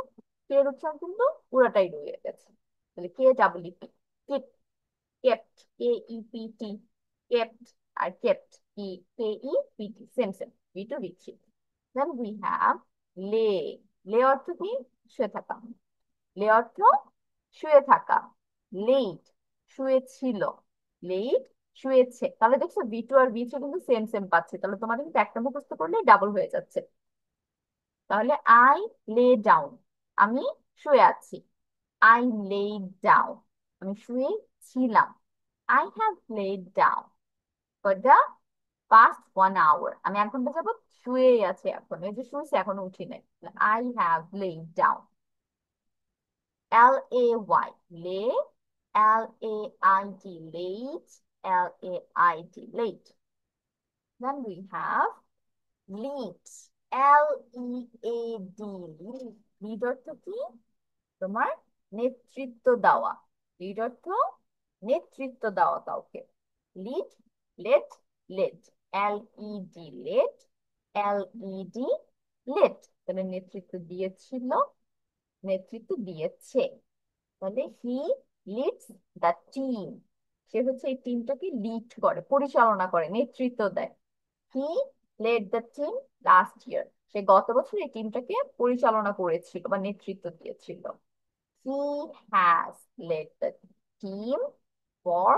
কে এর উচ্চারণ কিন্তু পুরোটাই রয়ে গেছে। তাহলে KEEP, keep, kept, KEPT, kept. আর kept, KEPT, same same, V2 V3. Then we have lay. lay অর্থ কি? শুয়ে থাকা। lay অর্থ শুয়ে থাকা। late শুয়েছিল, late শুয়েছে। তাহলে দেখছো V2 আর V3 কিন্তু সেম সেম পাচ্ছে, তাহলে তোমাদের কিন্তু একটা মুখস্থ করলে ডাবল হয়ে যাচ্ছে। তাহলে আই লে ডাউন, আমি শুয়ে আছি। আই লে ডাউন, আমি শুয়ে ছিলাম। I have laid down for the past 1 hour, আমি 1 ঘন্টা যাবত শুয়েই আছি, এখন এই যে শুয়েছি এখনো উঠি নাই। I have laid down. LAY, lay, LAIT, late, LAIT, late. Then we have lead, LEAD, lead. lead অর্থ কি? তোমার নেতৃত্ব দেওয়া। লিড অর্থ নেতৃত্ব দেওয়া কাউকে। Lead, led, led, LED, led, LED, led. তাহলে নেতৃত্ব দিয়েছিল, নেতৃত্ব দিয়েছে। তাহলে হি লিডস দ্য টিম, সে হচ্ছে এই টিমটাকে লিড করে, পরিচালনা করে, নেতৃত্ব দেয়। He led the team last year, সে গত বছর এই টিমটাকে পরিচালনা করেছিল বা নেতৃত্ব দিয়েছিল। He has led the team for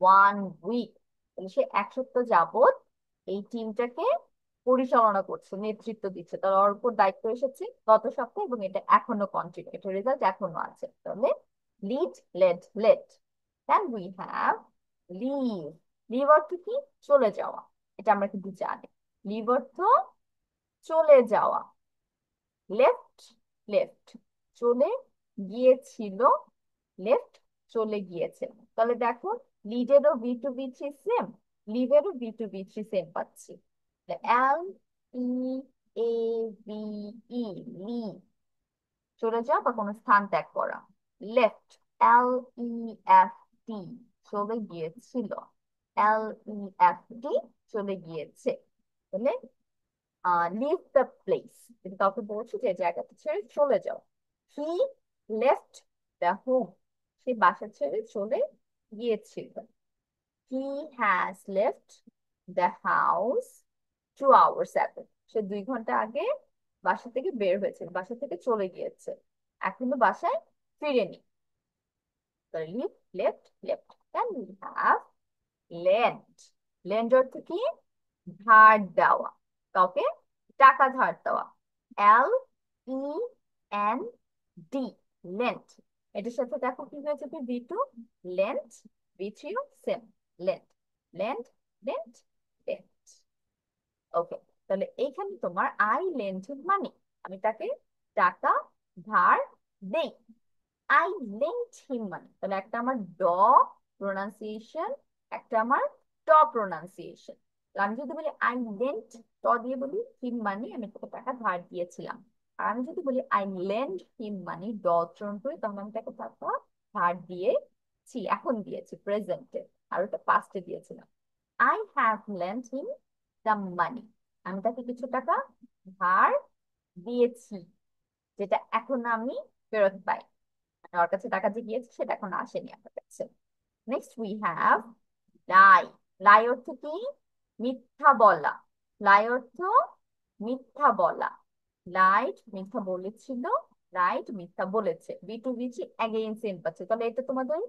1 week, তাহলে সে 1 সপ্তাহ যাবত এই টিমটাকে পরিচালনা করছে, নেতৃত্ব দিচ্ছে, তার ওর উপর দায়িত্ব এসেছে গত সপ্তাহে এবং এটা এখনো কন্টিনিউ, এটা রেজাল্ট এখনো আছে। তাহলে lead, led, let. Then we have leave. Leave অর্থ কি? চলে যাওয়া, এটা আমরা কিন্তু জানি। লিভ অর্থ চলে যাওয়া। লেফট, লেফট চলে গিয়েছিল, লেফট চলে গিয়েছে। তাহলে দেখো লিডেরও V2 V3 সেম, লিভেরও V2 V3 সেম পাচ্ছি। LEAVE, লিভ, চলে যাওয়া বা কোনো স্থান ত্যাগ করা। লেফট, LEFT, চলে গিয়েছিল, LEFT, চলে গিয়েছে। তাহলে লিভ দ্য প্লেস, কিন্তু কাউকে বলছি যে জায়গাটা ছেড়ে চলে যাও। হি লেফট দ্য হোম, সে বাসা ছেড়ে চলে গিয়েছিল। He has left the house 2 hours ago, সে 2 ঘন্টা আগে বাসা থেকে বের হয়েছে, বাসা থেকে চলে গিয়েছে, এখনো বাসায় ফিরেনি। Leave, left, left. Then we have lend. Lend অর্থ কি? ধার দেওয়া, কাউকে টাকা ধার দেওয়া। LEND, lent. এটার সাথে দেখো কি হয়ে যাবে? V2, lent, V3 same, lent, lent, lent, lent. Okay, তাহলে এইখানে তোমার আই লেন্ট মানি, আমি তাকে টাকা ধার দেই। আই লেন্ট হিম মানি, তাহলে একটা আমার ড প্রোনাউন্সিয়েশন, একটা আমার ট প্রোনাউন্সিয়েশন। আমি যদি বলি আই লেন্ট, ট দিয়ে বলি, হিম মানি, আমি তোকে টাকা ধার দিয়েছিলাম। আর আমি যদি বলি আই লেন্ড হিম মানি, ড উচ্চারণ করি, তখন আমি তাকে টাকা ধার দিয়েছি, এখন দিয়েছি প্রেজেন্টে, আর ওটা পাস্টে দিয়েছিলাম। I have lent him the money, আমি তাকে কিছু টাকা ধার দিয়েছি, যেটা এখন আমি ফেরত পাই, মানে ওর কাছে টাকা যে গিয়েছে সেটা এখন আসেনি আমার কাছে। নেক্সট উই হ্যাভ লাই। লাই অর্থ কি? মিথ্যা বলা। লাই অর্থ মিথ্যা বলা। লাইট মিথ্যা বলেছিল, রাইট মিথ্যা বলেছে। V2 V3 অ্যাগেইন সেম পাচ্ছে, তাহলে এটা তোমাদের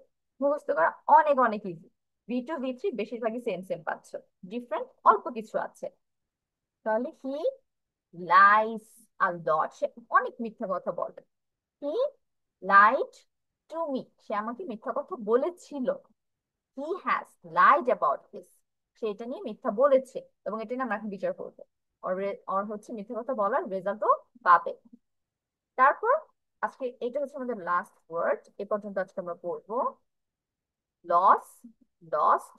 মুখস্থ করা অনেক অনেক ইজি। V2 V3 বেশিরভাগই সেম সেম পাচ্ছ, ডিফারেন্ট অল্প কিছু আছে। তাহলে হি লাইস আ লট, সে অনেক মিথ্যা কথা বলে। হি লাইড টু মি, সে আমাকে মিথ্যা কথা বলেছিল। He has lied about this, সে এটা নিয়ে মিথ্যা বলেছে এবং এটা নিয়ে আমরা এখন বিচার করবো। ওর হচ্ছে মিথ্যা কথা বলার রেজাল্টও পাবে। তারপর আজকে এটা হচ্ছে আমাদের লাস্ট ওয়ার্ড, এ পর্যন্ত আজকে আমরা পড়বো লস, লস্ট,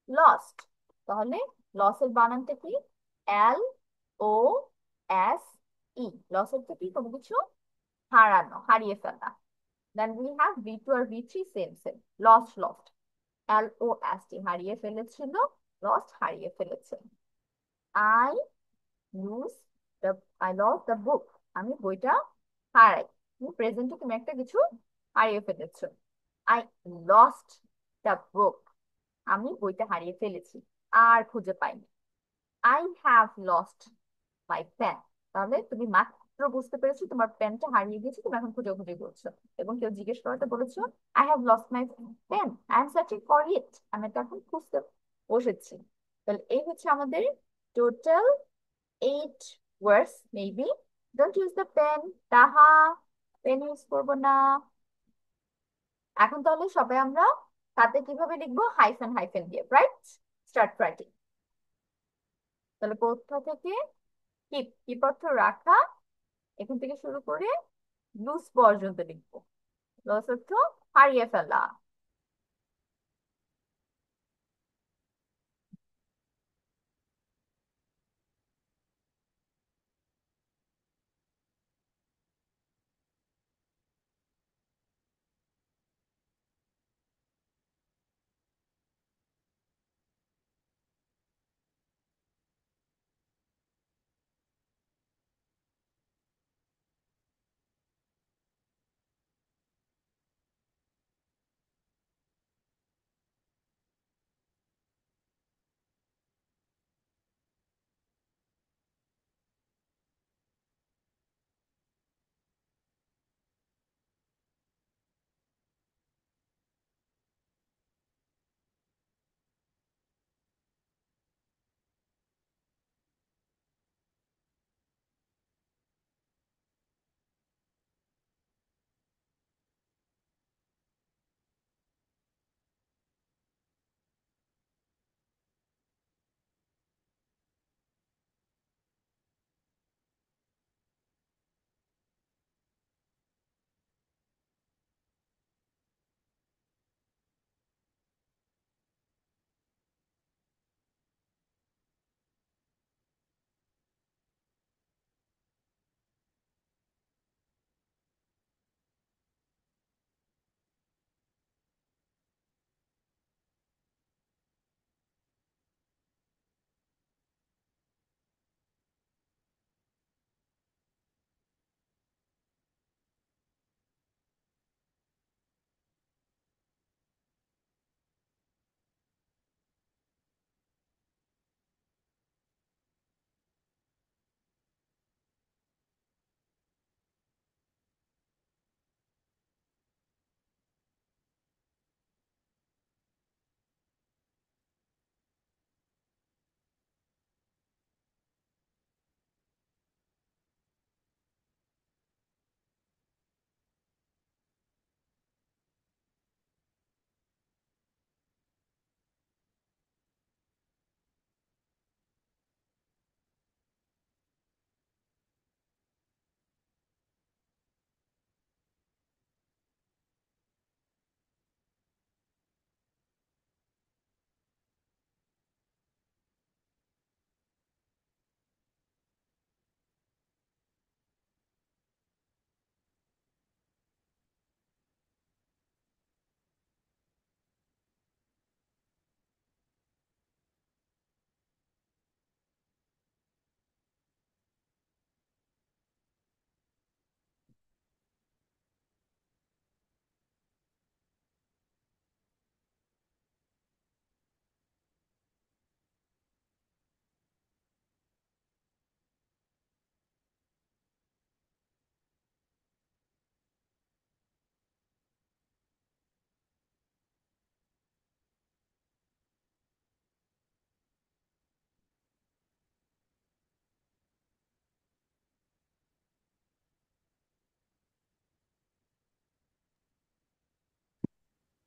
লস্ট। তাহলে লসের বানানটা কি? LOSE, লসের তো কি? কোনো কিছু হারানো, হারিয়ে ফেলা। দেন উই হ্যাভ V2 আর V3 same same, lost, lost, LOST, হারিয়ে ফেলেছিল, লস্ট, হারিয়ে ফেলেছে। I lose the, I loss the book, আমি বইটা হারাই। তুমি প্রেজেন্টে তুমি একটা কিছু হারিয়ে ফেলেছো। আই লস্ট দ্য বুক, আমি বইটা হারিয়ে ফেলেছি। আর খুঁজে পাইনি। I have lost my pen. তাহলে তুমি মাত্র বুঝতে পেরেছো তোমার পেনটা হারিয়ে গেছে, তুমি এখন খুঁজে খুঁজে করছো, এবং কেউ জিজ্ঞেস করাতে বলেছো I have lost my pen, I am searching for it, আমি এটা এখন খুঁজতে বসেছি। তাহলে এই হচ্ছে আমাদের total 8 words. Maybe don't use the pen. Taha, pen use করবো না। এখন তাহলে সবাই আমরা তাতে কিভাবে লিখবো, হাইফেন হাইফেন দিয়ে, রাইট? Start writing. তাহলে কোথা থেকে, কিপ, কিপ অর্থ রাখা, এখান থেকে শুরু করে লুজ পর্যন্ত লিখবো। লস অর্থ হারিয়ে ফেলা।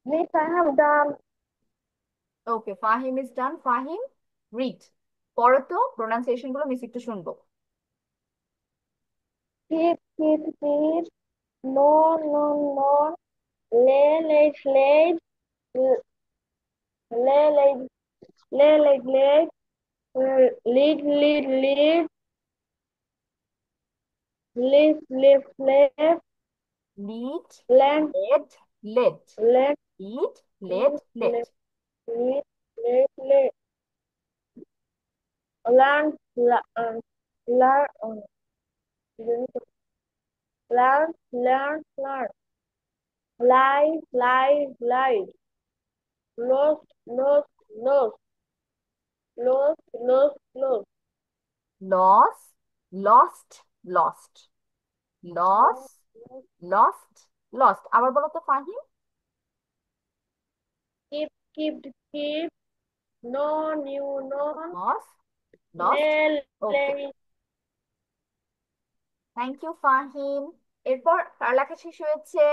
Miss, I have done. Okay, Fahim is done. Fahim, read. পড়ো তো, প্রোনাউন্সিয়েশন গুলো মিস একটু শুনবো। Keep, keep. No, no, no. Late. Late. Late. Lead. Lift. Lead, Land. Led, let. Let. Lead, led, Lead. Let. Lead. Land. Land. Learn. Lie. Lost. lost, lost, lost. Loss, lost, lost. Loss, lost, lost. আবার বলো তো Fahim. Keep, keep. No, new, no. Loss, lost. Okay, Lay, thank you Fahim. এরপর কার লেখা শেষ হয়েছে?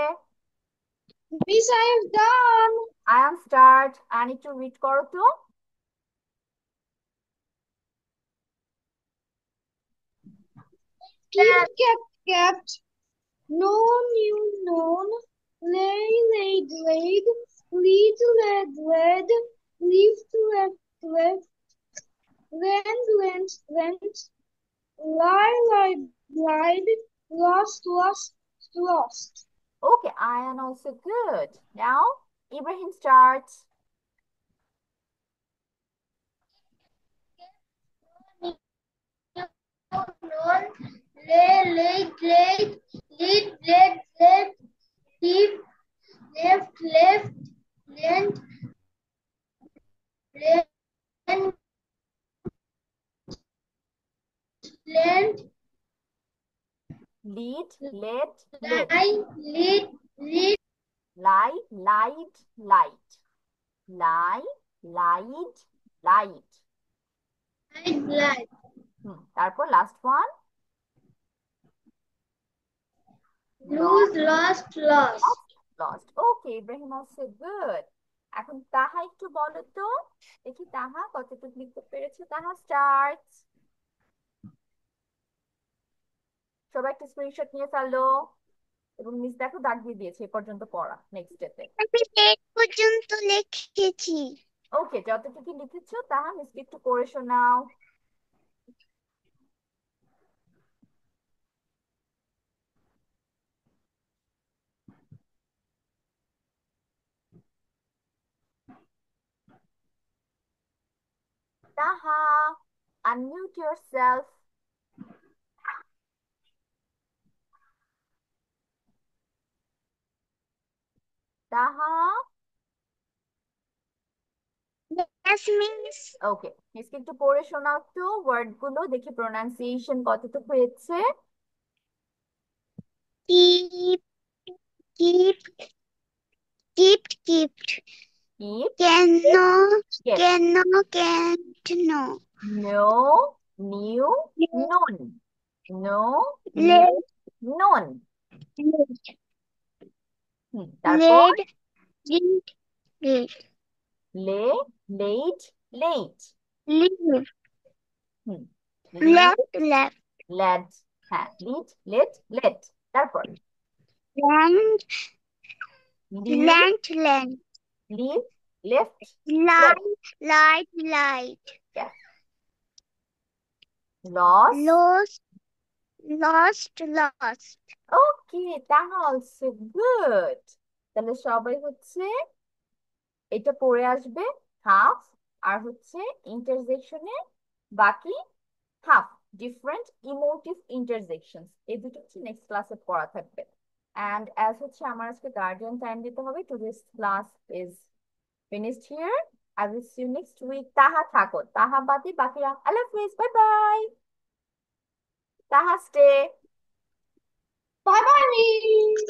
Miss, I have done. Ayan start. Ayan একটু read করো তো। Kept. No, new, known. Lay, laid, laid. Lead, led, led. Lift, left, left. Lend, lent, lent. Lie, lied, lied. Lost, lost, lost. Okay, Ayan also good. Now, Ibrahim starts. Known, lay, laid, laid. Lead, led, led. Deep, left, left. Lent, lent, lent. Lead, led, led. Lie, lead, lead. Lie, lied, light. Lie, lied, light. Lied, lied. তারপর last one. Lose, lost, lost. Lost. Okay, Ibrahim also good. এখন তাহা একটু বলো তো, দেখি তাহা কতটুকু লিখতে পেরেছে। তাহা স্টার্টস। সবাই একটা স্ক্রিনশট নিয়ে ফেলো এবং মিস দেখো দাগ দিয়ে দিয়েছে এ পর্যন্ত পড়া, নেক্সট ডেতে। আমি 8 পর্যন্ত লিখেছি। ওকে, যতটুকু লিখেছো তাহা মিসকে একটু পড়ে শোনাও। Taha, unmute yourself. Taha, Yes, miss. ওকে, মিসকে একটু পড়ে শোনাও তো ওয়ার্ড গুলো, দেখি প্রোনাউন্সিয়েশন কতটুকু হয়েছে। Keep, keep, keep. Keep, Cannot, get, cannot, can't, no. no, new, known, no, new, Led, known। তারপর led, lead, lead. lay, laid, late। Leave, lead, left, left. led, হ্যাঁ, lead, let, let। তারপর Land, leave, land, land. leave, left, left। Light, light. Yes. Lost. Lost, lost, lost. Okay, তাহা also good. তাহলে সবাই হচ্ছে এটা পড়ে আসবে half, আর হচ্ছে ইন্টারজেকশনে বাকি হাফ, ডিফারেন্ট ইমোটিভ ইন্টারজেকশনস, এই দুটো হচ্ছে নেক্সট ক্লাসে পড়া থাকবে। অ্যান্ড অ্যাজ হচ্ছে আমার আজকে গার্ডিয়ান টাইম দিতে হবে, to this class is finished here. I will see you next week. Taha থাকো, তাহা বাদে বাকিরা আল্লাহ হাফিজ, bye bye. Taha stay. Bye bye.